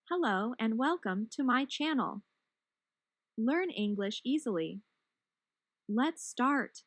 Hello and welcome to my channel. Learn English easily. Let's start.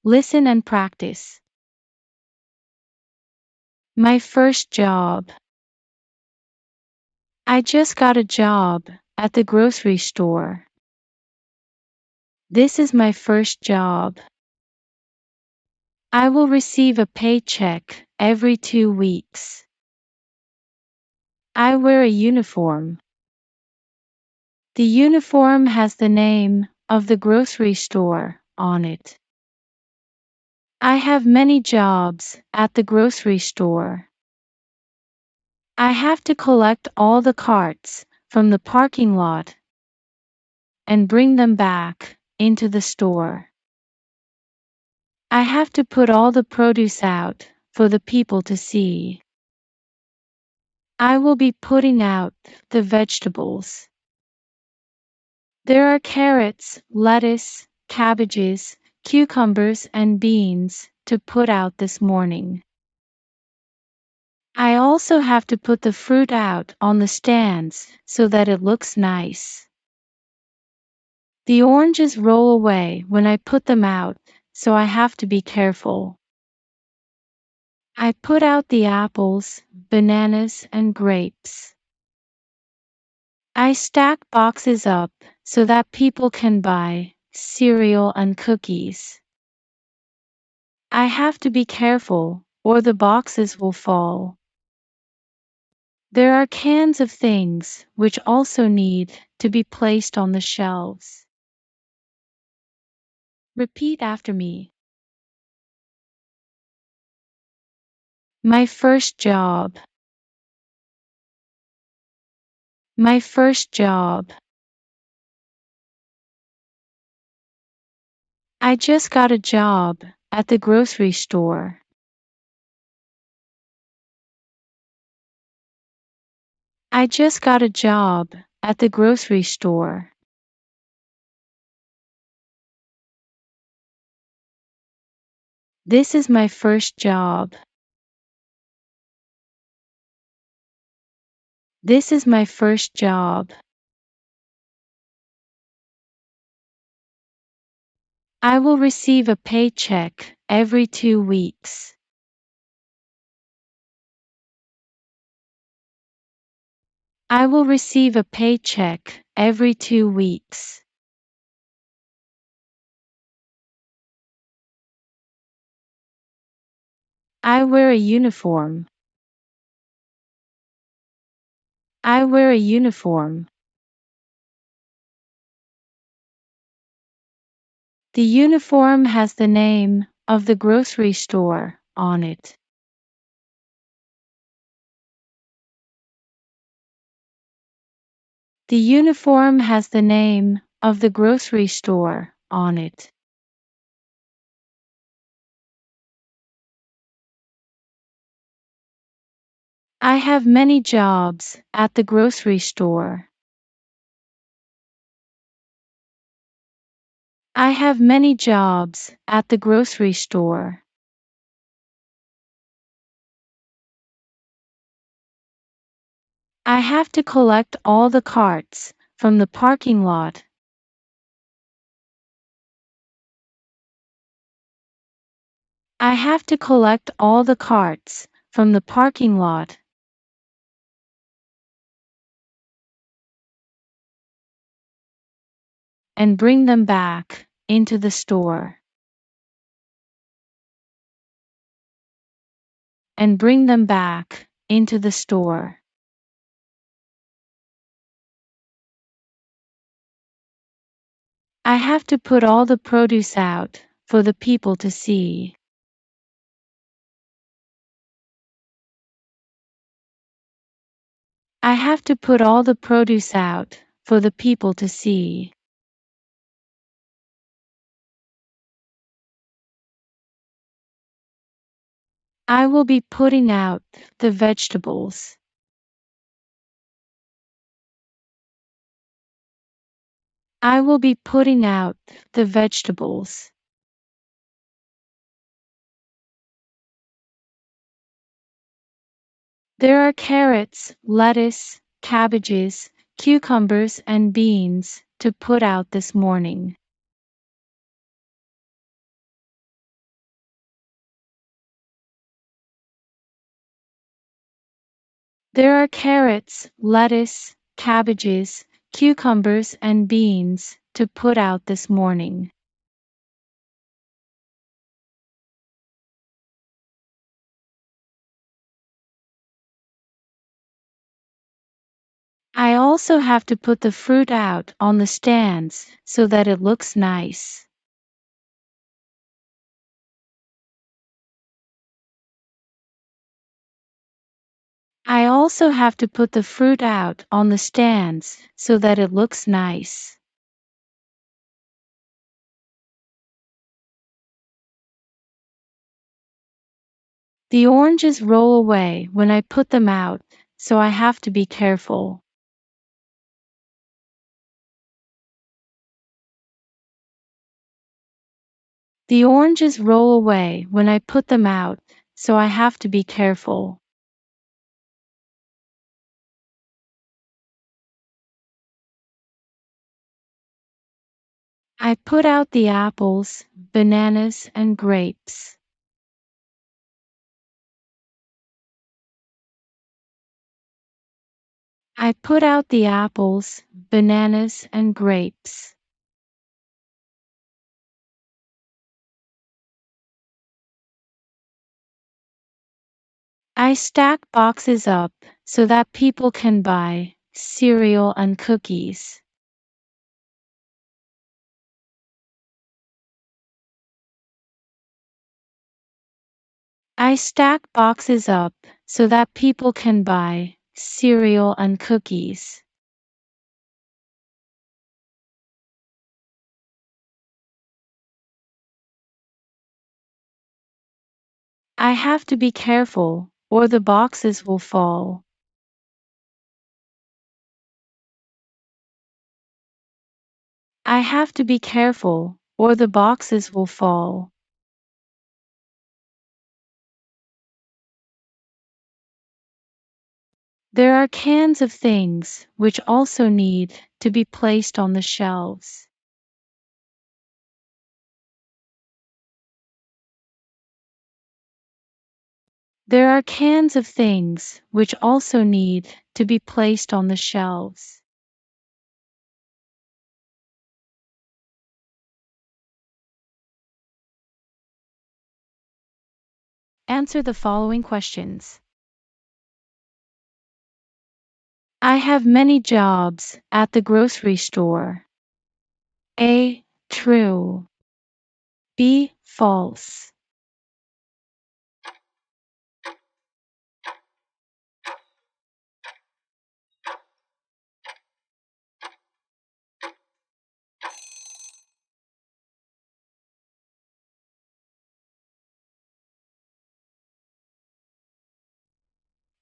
Listen and practice. My first job. I just got a job at the grocery store. This is my first job. I will receive a paycheck every 2 weeks. I wear a uniform. The uniform has the name of the grocery store on it. I have many jobs at the grocery store. I have to collect all the carts from the parking lot and bring them back into the store. I have to put all the produce out for the people to see. I will be putting out the vegetables. There are carrots, lettuce, cabbages, cucumbers, and beans to put out this morning. I also have to put the fruit out on the stands so that it looks nice. The oranges roll away when I put them out, so I have to be careful. I put out the apples, bananas, and grapes. I stack boxes up so that people can buy cereal and cookies. I have to be careful, or the boxes will fall. There are cans of things which also need to be placed on the shelves. Repeat after me. My first job. My first job. I just got a job at the grocery store. I just got a job at the grocery store. This is my first job. This is my first job. I will receive a paycheck every 2 weeks. I will receive a paycheck every 2 weeks. I wear a uniform. I wear a uniform. The uniform has the name of the grocery store on it. The uniform has the name of the grocery store on it. I have many jobs at the grocery store. I have many jobs at the grocery store. I have to collect all the carts from the parking lot. I have to collect all the carts from the parking lot and bring them back into the store. And bring them back into the store. I have to put all the produce out for the people to see. I have to put all the produce out for the people to see. I will be putting out the vegetables. I will be putting out the vegetables. There are carrots, lettuce, cabbages, cucumbers, and beans to put out this morning. There are carrots, lettuce, cabbages, cucumbers, and beans to put out this morning. I also have to put the fruit out on the stands so that it looks nice. I also have to put the fruit out on the stands so that it looks nice. The oranges roll away when I put them out, so I have to be careful. The oranges roll away when I put them out, so I have to be careful. I put out the apples, bananas, and grapes. I put out the apples, bananas, and grapes. I stack boxes up so that people can buy cereal and cookies. I stack boxes up so that people can buy cereal and cookies. I have to be careful, or the boxes will fall. I have to be careful, or the boxes will fall. There are cans of things which also need to be placed on the shelves. There are cans of things which also need to be placed on the shelves. Answer the following questions. I have many jobs at the grocery store. A. True. B. False.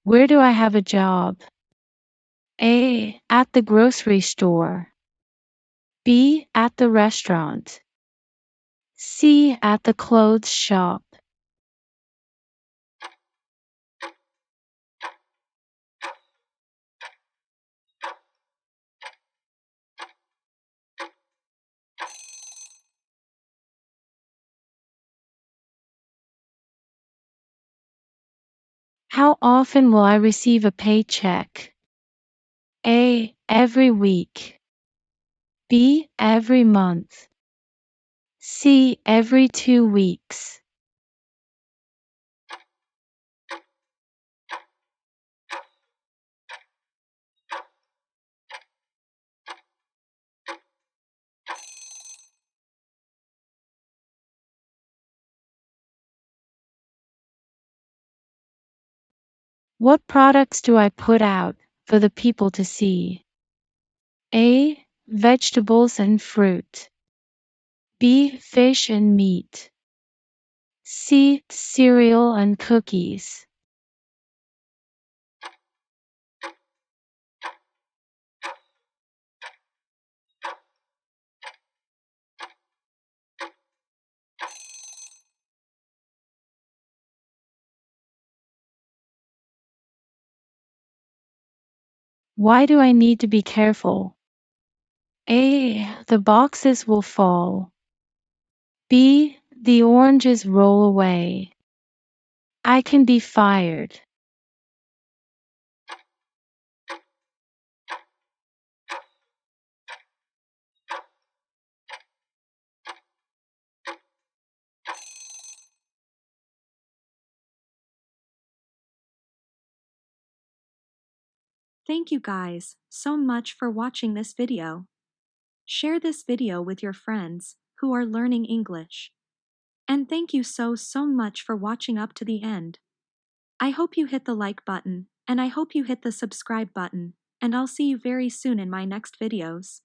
Where do I have a job? A. At the grocery store. B. At the restaurant. C. At the clothes shop. How often will I receive a paycheck? A. Every week. B. Every month. C. Every 2 weeks. What products do I put out for the people to see? A. Vegetables and fruit. B. Fish and meat. C. Cereal and cookies. Why do I need to be careful? A. The boxes will fall. B. The oranges roll away. I can be fired. Thank you guys so much for watching this video. Share this video with your friends who are learning English. And thank you so much for watching up to the end. I hope you hit the like button, and I hope you hit the subscribe button, and I'll see you very soon in my next videos.